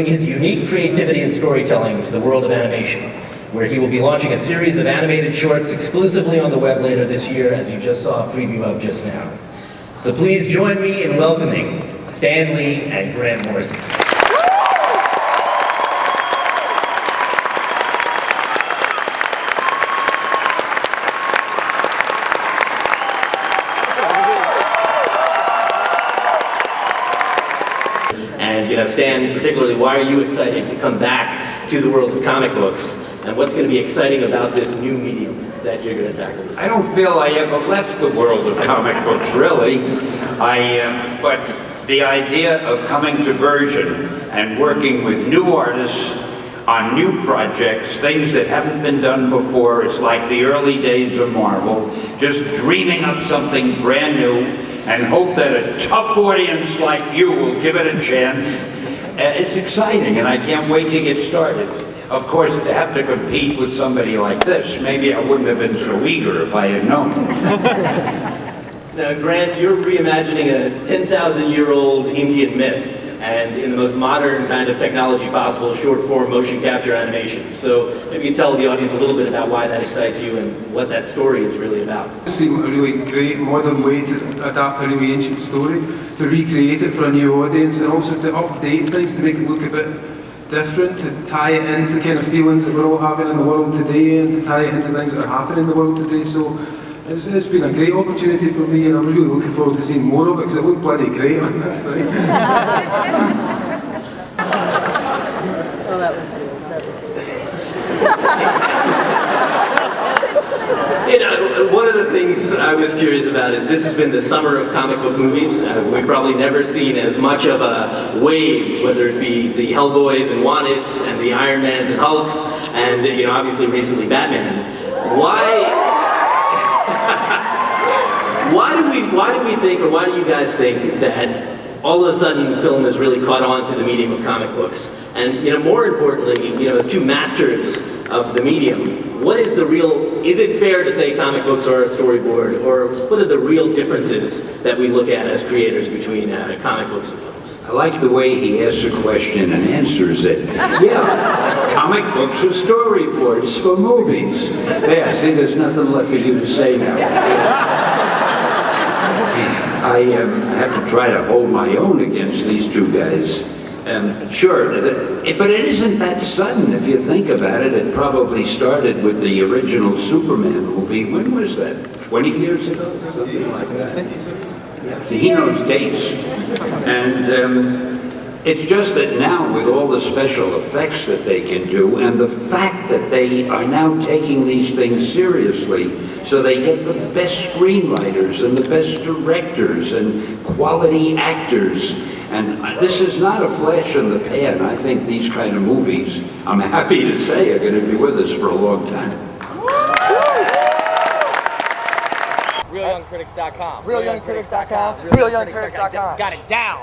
bring his unique creativity and storytelling to the world of animation, where he will be launching a series of animated shorts exclusively on the web later this year, as you just saw a preview of just now. So please join me in welcoming Stan Lee and Grant Morrison. And Stan, particularly, why are you excited to come back to the world of comic books? And what's going to be exciting about this new medium that you're going to tackle? I don't feel I ever left the world of comic books, really. But the idea of coming to Version and working with new artists on new projects, things that haven't been done before, it's like the early days of Marvel, just dreaming up something brand new and hope that a tough audience like you will give it a chance. It's exciting, and I can't wait to get started. Of course, to have to compete with somebody like this, maybe I wouldn't have been so eager if I had known. Now, Grant, you're reimagining a 10,000-year-old Indian myth, and in the most modern kind of technology possible, short-form motion capture animation. So maybe you can tell the audience a little bit about why that excites you and what that story is really about. It seemed a really great modern way to adapt a really ancient story, to recreate it for a new audience, and also to update things, to make it look a bit different, to tie it into kind of feelings that we're all having in the world today, and to tie it into things that are happening in the world today. So it's been a great opportunity for me, and I'm really looking forward to seeing more of it, because it looked bloody great on that thing. Oh, that was good. One of the things I was curious about is this has been the summer of comic book movies. We've probably never seen as much of a wave, whether it be the Hellboys and Wanteds and the Iron Mans and Hulks, and obviously recently Batman. Why do we think, or why do you guys think that all of a sudden film has really caught on to the medium of comic books? And more importantly, as two masters of the medium, what is the real, is it fair to say comic books are a storyboard, or what are the real differences that we look at as creators between comic books and films? I like the way he asks a question and answers it. Yeah, comic books are storyboards for movies. Yeah, see, there's nothing left for you to say now. I have to try to hold my own against these two guys. Sure, but it isn't that sudden if you think about it. It probably started with the original Superman movie. When was that? 20 years ago? Something like that. Yeah. He knows dates. And it's just that now, with all the special effects that they can do, and the fact that they are now taking these things seriously, so they get the best screenwriters and the best directors and quality actors. And this is not a flash in the pan. I think these kind of movies, I'm happy to say, are going to be with us for a long time. RealYoungCritics.com. RealYoungCritics.com. RealYoungCritics.com. Got it down.